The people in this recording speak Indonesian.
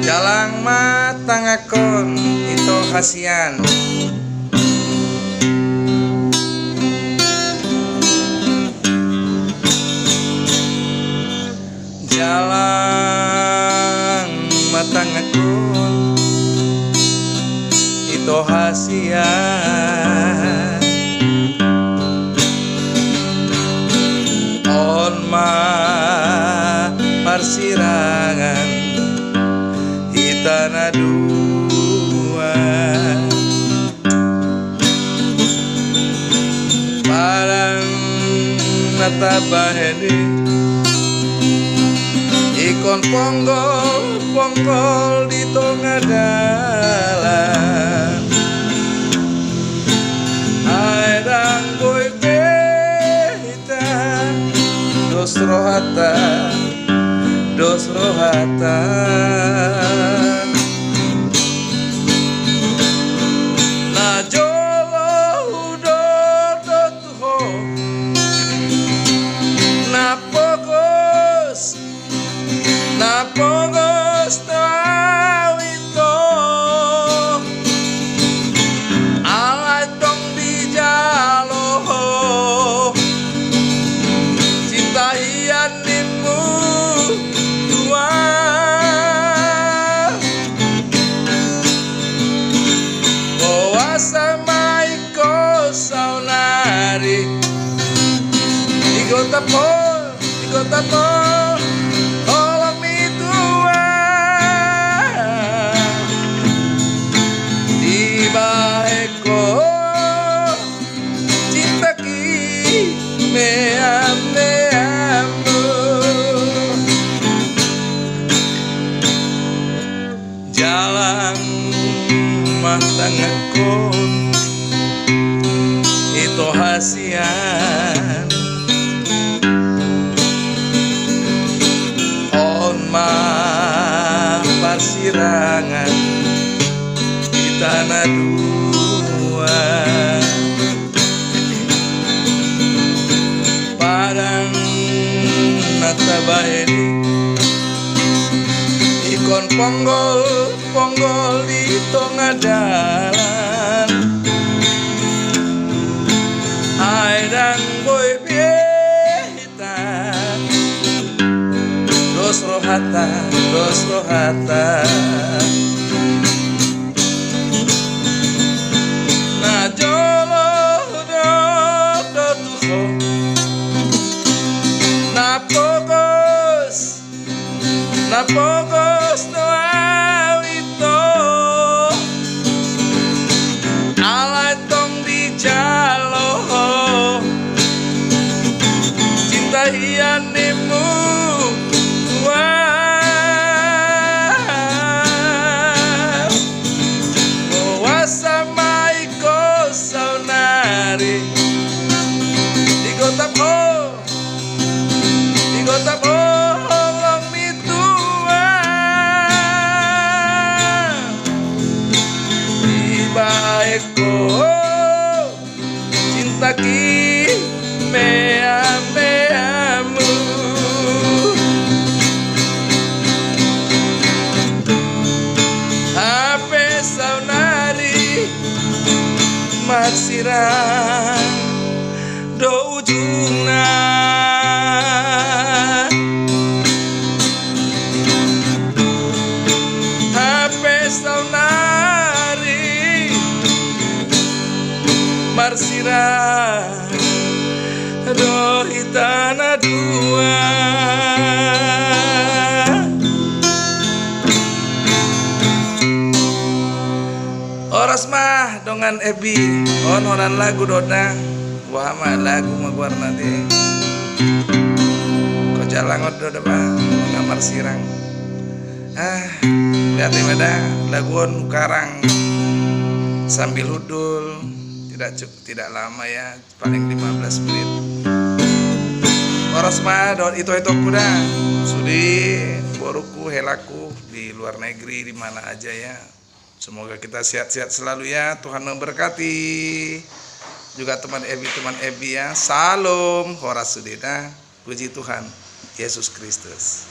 Jalang matangakon itu hasian. Jalang matangakon itu hasian. On ma persirangan hitana dua parang mata baheni ikon ponggol di tengah dalan airang boy beta dos rohata na jolo udo tuho na pogos tawito alay tong di jalo cinta hianimu dua bawa sama iko saunari igota po jalang matangakon itu hasian. On ma persirangan di tanah dua padang nata baheni ikon ponggol di tengah dalan airang boy bieta dos rohata na jolo do tuho na pogos no awito alay tong di jalo cinta hianimu dua bawa sama iko saunari digotap eko cinta ki meamu hape saunari marsirang do ujungna hape saunari marsirang do hitana dua oras mah dongan Ebi onoran lagu dona wah mah lagu maguar nanti ko jalangot doda mah ngamar sirang lihat ada laguan karang sambil hudul tidak lama ya, paling 15 menit. Oros mah itu kuda sudi boruku helaku di luar negeri di mana aja ya. Semoga kita sehat-sehat selalu ya. Tuhan memberkati juga teman Ebi ya. Salam horas sudina. Puji Tuhan Yesus Kristus.